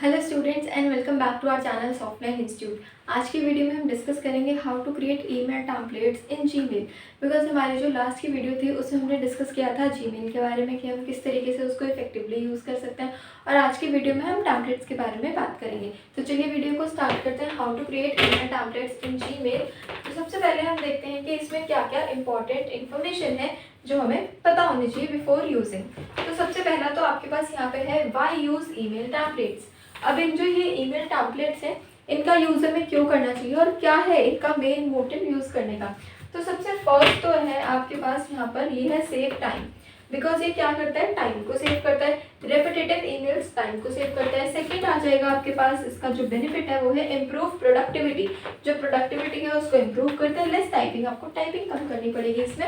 Hello students and welcome back to our channel software institute. आज की video में हम डिस्कस करेंगे how to create email templates in Gmail. Because हमारी जो लास्ट की वीडियो थी उसमें हमने डिस्कस किया था जीमेल के बारे में कि हम किस तरीके से उसको इफेक्टिवली यूज़ कर सकते हैं, और आज की वीडियो में हम टेम्पलेट्स के बारे में बात करेंगे। तो चलिए वीडियो को स्टार्ट करते हैं, how to create email templates in Gmail. तो सबसे पहले हम देखते हैं कि इसमें क्या क्या इंपॉर्टेंट इन्फॉर्मेशन है जो हमें पता होनी चाहिए बिफोर यूजिंग। तो सबसे पहला तो आपके पास यहाँ पे है व्हाई यूज ईमेल टेम्पलेट्स। अब इन जो ये ईमेल टेम्पलेट्स हैं इनका यूज़ हमें क्यों करना चाहिए और क्या है इनका मेन मोटिव यूज़ करने का। तो सबसे फर्स्ट तो है आपके पास यहाँ पर ये है सेव टाइम। बिकॉज ये क्या करता है, टाइम को सेव करता है। रेपिटेटिव ईमेल्स टाइम को सेव करता है। सेकंड आ जाएगा आपके पास इसका जो बेनिफिट है वो है इम्प्रूव प्रोडक्टिविटी। जो प्रोडक्टिविटी है उसको इम्प्रूव करता है। लेस टाइपिंग, आपको टाइपिंग कम करनी पड़ेगी इसमें।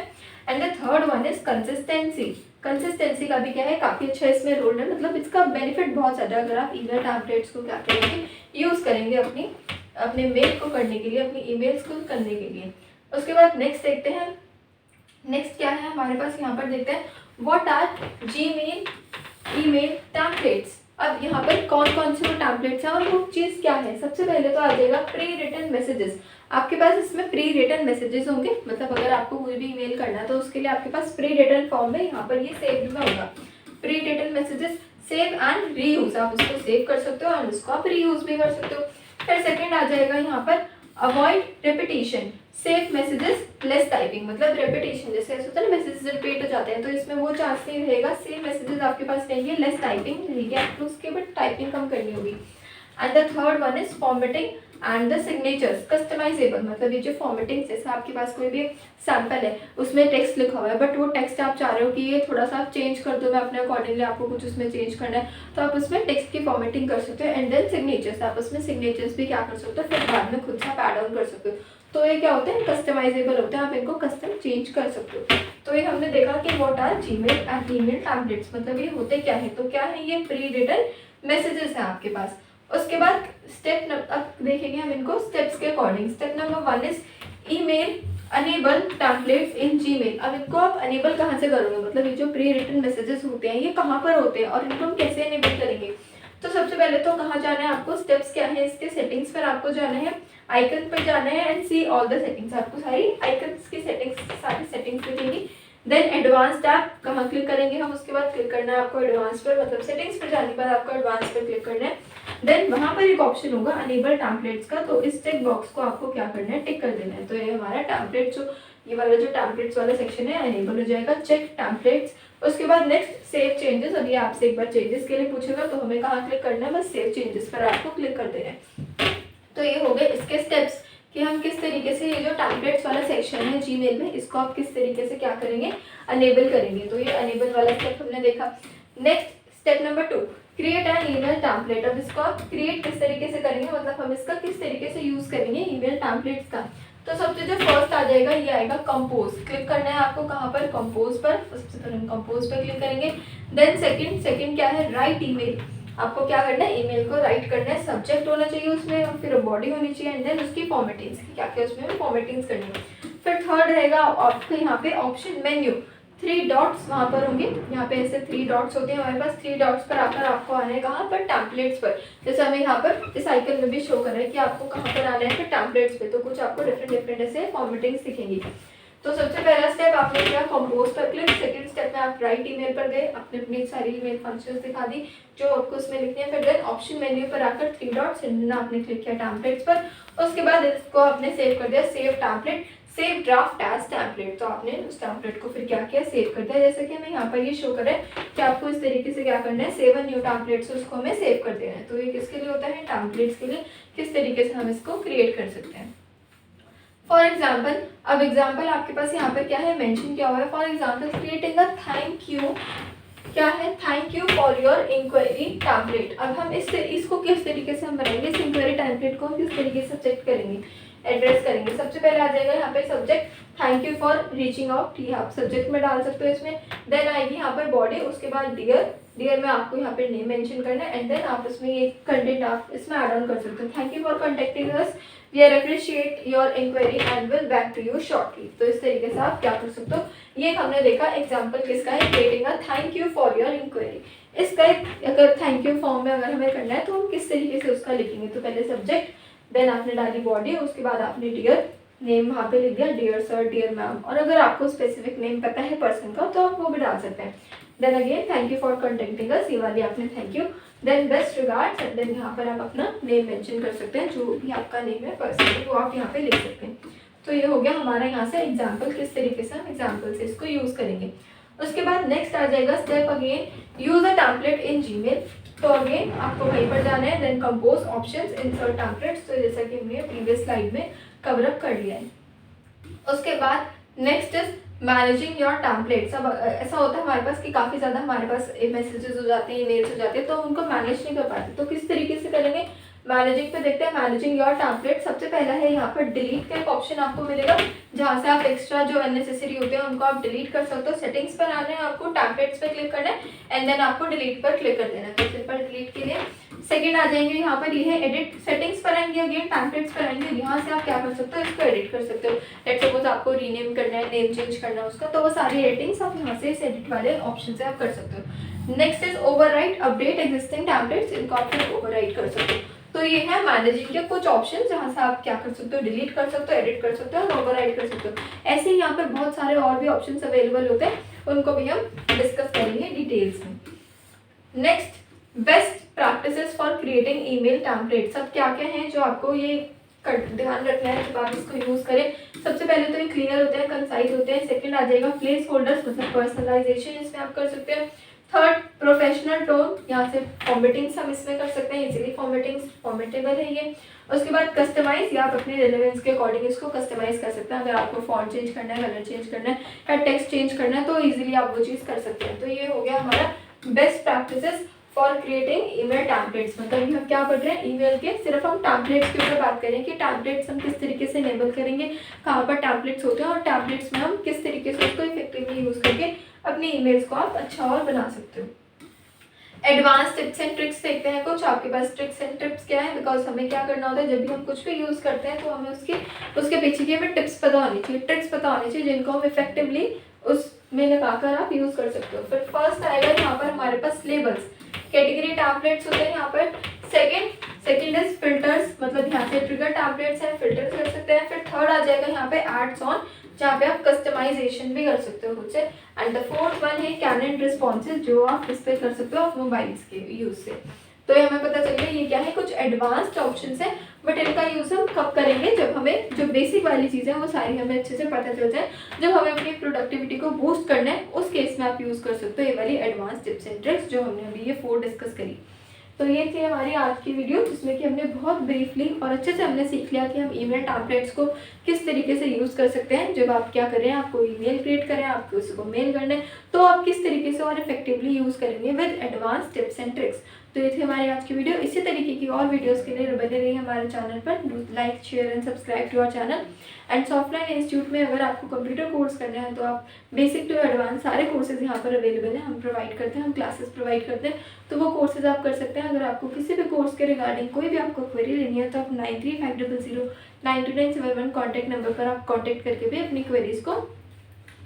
And the third one is consistency. Consistency का भी क्या है, काफ़ी अच्छा इसमें रोल है। मतलब इसका बेनिफिट बहुत ज़्यादा अगर आप ईमेल टेम्पलेट्स को क्या करेंगे, यूज़ करेंगे अपने मेल को करने के लिए, अपनी ईमेल्स को करने के लिए। उसके बाद नेक्स्ट देखते हैं, नेक्स्ट क्या है हमारे पास यहाँ पर देखते हैं what are Gmail email templates. अब यहाँ पर कौन कौन से वो टेम्पलेट्स हैं और वो चीज़ क्या है। सबसे पहले तो आ जाएगा प्री रिटन मैसेजेस। आपके पास इसमें प्री रिटन मैसेजेस होंगे, मतलब अगर आपको कोई भी ईमेल करना है तो उसके लिए आपके पास प्री रिटन फॉर्म में यहाँ पर ये सेव में होगा। Pre written messages save and reuse, आप उसको सेव कर सकते हो और उसको आप रीयूज भी कर सकते हो। फिर सेकंड आ जाएगा यहाँ पर avoid repetition, save messages less typing. मतलब रेपिटेशन जैसे ऐसा होता है ना, मैसेजेस रिपीट हो जाते हैं तो इसमें वो चांस नहीं रहेगा। सेव मैसेजेस आपके पास रहेंगे, लेस टाइपिंग रहेगी, आपको उसके बट टाइपिंग कम करनी होगी। And the third one is formatting and the signatures customisable. मतलब ये जो फॉर्मेटिंग, जैसे आपके पास कोई भी सैंपल है उसमें टेक्स्ट लिखा हुआ है बट वो टेक्स्ट आप चाह रहे हो कि ये थोड़ा सा आप चेंज कर दो, मैं अपने अकॉर्डिंगली आपको कुछ उसमें चेंज करना है तो आप उसमें टेक्स्ट की फॉर्मेटिंग कर सकते हो। एंड देन सिग्नेचर्स, आप उसमें सिग्नेचर्स भी क्या कर सकते हो, फिर बाद में खुद से आप एड ऑन कर सकते हो। तो ये क्या होते हैं, कस्टमाइजेबल होते हैं, आप इनको कस्टम चेंज कर सकते हो। तो ये हमने देखा कि what are Gmail and email templates, मतलब ये होते क्या है। तो क्या है, ये प्री रिटन मैसेजेस हैं आपके पास। उसके बाद अब देखेंगे हम इनको स्टेप्स के according. Step number 1 is email enable templates in Gmail. अब इनको आप अनेबल कहाँ से करोगे, मतलब ये जो प्री रिटन मैसेजेस होते हैं ये कहाँ पर होते हैं और इनको हम कैसे अनेबल करेंगे। तो सबसे पहले तो कहाँ जाना है आपको, स्टेप्स क्या है इसके, सेटिंग्स पर आपको जाना है, आइकन पर जाना है and see all the settings. आपको सारी आइकन्स की सेटिंग्स, सारी सेटिंग्स दिखेंगी। देन एडवांस टैब कहाँ क्लिक करेंगे हम, उसके बाद क्लिक करना है आपको एडवांस पर, मतलब सेटिंग्स पर जाने पर आपको एडवांस पर क्लिक करना है। देन वहाँ पर एक ऑप्शन होगा अनेबल टेम्पलेट्स का, तो इस टिक बॉक्स को आपको क्या करना है, टिक कर देना है। तो ये हमारा टेम्पलेट जो ये वाला जो टेम्पलेट्स वाला सेक्शन है अनेबल हो जाएगा, चेक टेम्पलेट्स। उसके बाद नेक्स्ट सेव चेंजेस। अभी आपसे एक बार चेंजेस के लिए पूछेगा तो हमें कहाँ क्लिक करना है, बस सेव चेंजेस पर आपको क्लिक कर देना है। तो ये हो गए इसके स्टेप्स कि हम किस तरीके से ये जो टेम्पलेट्स वाला सेक्शन है जीमेल में इसको आप किस तरीके से क्या करेंगे, अनेबल करेंगे। तो ये अनेबल वाला स्टेप हमने देखा। Next step number 2, create an email template. अब इसको आप क्रिएट किस तरीके से करेंगे, मतलब हम इसका किस तरीके से यूज करेंगे ईमेल टेम्पलेट्स का। तो सबसे जो फर्स्ट आ जाएगा ये आएगा कंपोज। क्लिक करना है आपको कहाँ पर, कंपोज पर। सबसे पहले हम कंपोज पर क्लिक करेंगे। देन सेकंड क्या है, राइट ईमेल। आपको क्या करना है, ईमेल को राइट करना है, सब्जेक्ट होना चाहिए उसमें और फिर बॉडी होनी चाहिए एंड देन उसकी फॉर्मेटिंग्स क्या क्या उसमें फॉर्मेटिंग्स करनी है। फिर थर्ड रहेगा आपको यहाँ पे ऑप्शन मेन्यू, 3 डॉट्स वहाँ पर होंगे। यहाँ पे ऐसे 3 डॉट्स होते हैं हमारे पास। 3 डॉट्स पर आकर आपको आना है कहाँ पर, टेम्पलेट्स पर। जैसे हमें यहाँ पर इस आइकन में भी शो कर रहा है कि आपको कहाँ पर आना है, फिर टेम्पलेट्स पे। तो कुछ आपको डिफरेंट ऐसे फॉर्मेटिंग्स दिखेंगी। तो सबसे पहला स्टेप आपने किया कंपोज पर क्लिक। सेकंड स्टेप में आप राइट ईमेल पर गए, आपने अपनी सारी ईमेल फंक्शंस दिखा दी जो आपको उसमें लिखनी है। फिर देन ऑप्शन मेन्यू पर आकर 3 डॉट्स आपने क्लिक किया टेम्पलेट्स पर। उसके बाद इसको आपने सेव कर दिया, save template, save draft as template. तो आपने उस टेम्पलेट को फिर क्या किया, सेव कर दिया। जैसे कि हमें यहाँ पर ये शो कर रहा है कि आपको इस तरीके से क्या करना है, सेव अ न्यू टेम्पलेट, उसको हमें सेव कर देना है। तो ये किसके लिए होता है, टेम्पलेट्स के लिए, किस तरीके से हम इसको क्रिएट कर सकते हैं। फॉर एग्जाम्पल, अब एग्जाम्पल आपके पास यहाँ पर क्या है, मेंशन किया हुआ है। For example creating a thank you, क्या है, thank you for your inquiry template. अब हम इसको किस तरीके से हम बनाएंगे, इस इंक्वायरी टेम्पलेट को किस तरीके से चेक करेंगे, एड्रेस करेंगे। सबसे पहले आ जाएगा यहाँ पे subject, thank you for reaching out, ये आप सब्जेक्ट में डाल सकते हो इसमें। देन आएगी यहाँ पर बॉडी, उसके बाद डियर में आपको यहाँ पे नेम मेंशन करना है एंड देन आप इसमें ये कंटेंट आप इसमें ऐड ऑन कर सकते हो। Thank you for contacting us, we are appreciate your inquiry and will back to you shortly. तो इस तरीके से आप क्या कर सकते हो, ये हमने देखा एग्जाम्पल किसका है, creating a thank you for your inquiry. इसका अगर थैंक यू फॉर्म में अगर हमें करना है तो हम किस तरीके से उसका लिखेंगे। तो पहले सब्जेक्ट, देन आपने डाली बॉडी, उसके बाद आपने डियर नेम वहाँ पे लिख दिया, डियर सर, डियर मैम, और अगर आपको स्पेसिफिक नेम पता है पर्सन का तो आप वो भी डाल सकते हैं। Then again thank you for contacting us, ये वाली आपने thank you, then best regards, and then यहाँ पर आप अपना नेम मेंशन कर सकते हैं, जो भी आपका नेम है पर्सन वो आप यहाँ पे लिख सकते हैं। तो ये हो गया हमारा यहाँ से एग्जाम्पल, किस तरीके से हम एग्जाम्पल से इसको यूज़ करेंगे। उसके बाद नेक्स्ट आ जाएगा step again use a template in Gmail. तो अगेन आपको वहीं पर जाना है, then compose options, insert templates, तो जैसा कि हमने प्रीवियस स्लाइड में कवर अप कर लिया है। उसके बाद next is managing your templates. अब ऐसा होता है हमारे पास कि काफ़ी ज़्यादा हमारे पास मैसेजेस हो जाते हैं, ईमेल्स हो जाते हैं, तो हम उनको मैनेज नहीं कर पाते। तो किस तरीके से करेंगे, मैनेजिंग पे देखते हैं। मैनेजिंग योर टेम्पलेट, सबसे पहला है यहाँ पर डिलीट का एक ऑप्शन आपको मिलेगा, जहाँ से आप एक्स्ट्रा जो अननेसेसरी होते हैं उनको आप डिलीट कर सकते हो। सेटिंग्स पर आना है आपको, टेम्पलेट्स पे क्लिक करना है, एंड देन आपको डिलीट पर क्लिक कर देना है। तो सिंपल डिलीट के लिए सेकंड आ जाएंगे यहाँ पर, ये है एडिट। सेटिंग्स पर आएंगे, अगेन टेम्पलेट्स पर आएंगे, यहाँ से आप क्या कर सकते हो, इसको एडिट कर सकते हो। लेट्स सपोज आपको रीनेम करना है, नेम चेंज करना है उसका, तो वो सारी एडिटिंग्स आप यहाँ से इस एडिट वाले ऑप्शन से आप कर सकते हो। Next is overwrite update existing templates, इनको आप ओवरराइट कर सकते हो। तो ये है मैनेजिंग के कुछ ऑप्शन, जहाँ से आप क्या कर सकते हो, डिलीट कर सकते हो, एडिट कर सकते हो और ओवरराइट कर सकते हो। ऐसे ही यहाँ पर बहुत सारे और भी ऑप्शन अवेलेबल होते हैं, उनको भी हम डिस्कस करेंगे डिटेल्स में। Next, best practices for creating email templates. अब क्या क्या हैं जो आपको ये ध्यान रखना है जब आप इसको यूज करें। सबसे पहले तो ये क्लियर होते हैं, कंसाइज होते हैं। सेकंड आ जाएगा प्लेस होल्डर्स, मतलब पर्सनलाइजेशन इसमें आप कर सकते हैं। थर्ड, प्रोफेशनल टोन, यहाँ से फॉर्मेटिंग्स हम इसमें कर सकते हैं, इजीली फॉर्मेटिंग्स फॉर्मेटेबल है ये। उसके बाद कस्टमाइज, या आप अपने रिलेवेंस के अकॉर्डिंग इसको कस्टमाइज कर सकते हैं। अगर आपको फॉन्ट चेंज करना है, कलर चेंज करना है या टेक्स्ट चेंज करना है तो इजीली आप वो चीज़ कर सकते हैं। तो ये हो गया हमारा best practices for creating email templates. मतलब हम क्या कर रहे हैं, ईमेल के सिर्फ हम टेम्पलेट्स के ऊपर बात करें कि टेम्पलेट्स हम किस तरीके से इनेबल करेंगे, कहाँ पर टेम्पलेट्स होते हैं और टेम्पलेट्स में हम किस तरीके से उसको इफेक्टिवली यूज़ करके अपनी ईमेल्स को आप अच्छा और बना सकते हो। एडवांस टिप्स एंड ट्रिक्स देखते हैं कुछ। आपके पास ट्रिक्स एंड टिप्स क्या है, बिकॉज हमें क्या करना होता है जब भी हम कुछ भी यूज़ करते हैं तो हमें उसके पीछे की हमें टिप्स पता होनी चाहिए, ट्रिक्स पता होनी चाहिए, जिनको हम इफेक्टिवली उसमें लगाकर आप यूज़ कर सकते हो। फिर फर्स्ट आएगा यहाँ पर हमारे पास लेबल्स, कैटेगरी टेम्पलेट्स होते हैं यहाँ पर। सेकंड इज फिल्टर्स, मतलब यहाँ से ट्रिगर टेम्पलेट्स हैं, फिल्टर कर सकते हैं। फिर थर्ड आ जाएगा यहाँ पे एड्स ऑन, जहाँ पे आप कस्टमाइजेशन भी कर सकते हो खुद से। एंड द फोर्थ वन है कैन रिस्पॉन्सेज, जो आप इस पे कर सकते हो आप मोबाइल्स के यूज से। तो ये हमें पता चल गया ये क्या है, कुछ एडवांस्ड ऑप्शंस है, बट इनका यूज हम कब करेंगे, जब हमें जो बेसिक वाली चीज़ें हैं वो सारी हमें अच्छे से पता चल जाए। जब हमें अपनी प्रोडक्टिविटी को बूस्ट करना है उस केस में आप यूज़ कर सकते हो ये वाली एडवांस टिप्स एंड ट्रिक्स जो हमने अभी ये 4 डिस्कस करी। तो ये थी हमारी आज की वीडियो, जिसमें कि हमने बहुत ब्रीफली और अच्छे से हमने सीख लिया कि हम ईमेल टेम्पलेट्स को किस तरीके से यूज़ कर सकते हैं। जब आप क्या करें, आपको ईमेल क्रिएट करें, आपको उसको मेल करना है, तो आप किस तरीके से और इफेक्टिवली यूज़ करेंगे with advance tips and tricks. तो ये थी हमारी आज की वीडियो। इसी तरीके की और वीडियोस के लिए बने रहिए हमारे चैनल पर। Like, share and subscribe to our channel. And Softline institute में अगर आपको कंप्यूटर कोर्स करना है तो आप बेसिक टू एडवांस सारे कोर्सेज यहाँ पर अवेलेबल हैं, हम प्रोवाइड करते हैं, हम क्लासेस प्रोवाइड करते हैं, तो वो कोर्सेज आप कर सकते हैं। अगर आपको किसी भी कोर्स के रिगार्डिंग कोई भी आपको क्वेरी लेनी है तो आप 9350092971 कॉन्टैक्ट नंबर पर आप कॉन्टैक्ट करके भी अपनी क्वेरीज को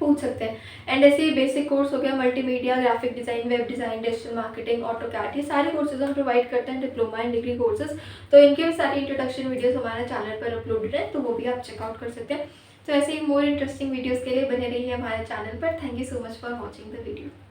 पूछ सकते हैं। एंड ऐसे ही बेसिक कोर्स हो गया multimedia, graphic design, web design, digital marketing, AutoCAD, ये सारे कोर्सेज हम प्रोवाइड करते हैं, डिप्लोमा एंड डिग्री कोर्सेज। तो इनके भी सारी इंट्रोडक्शन वीडियोस हमारे चैनल पर अपलोडेड है, तो वो भी आप चेकआउट कर सकते हैं। तो ऐसे ही मोर इंटरेस्टिंग वीडियोज़ के लिए बने रहिए हमारे चैनल पर। Thank you so much for watching the video.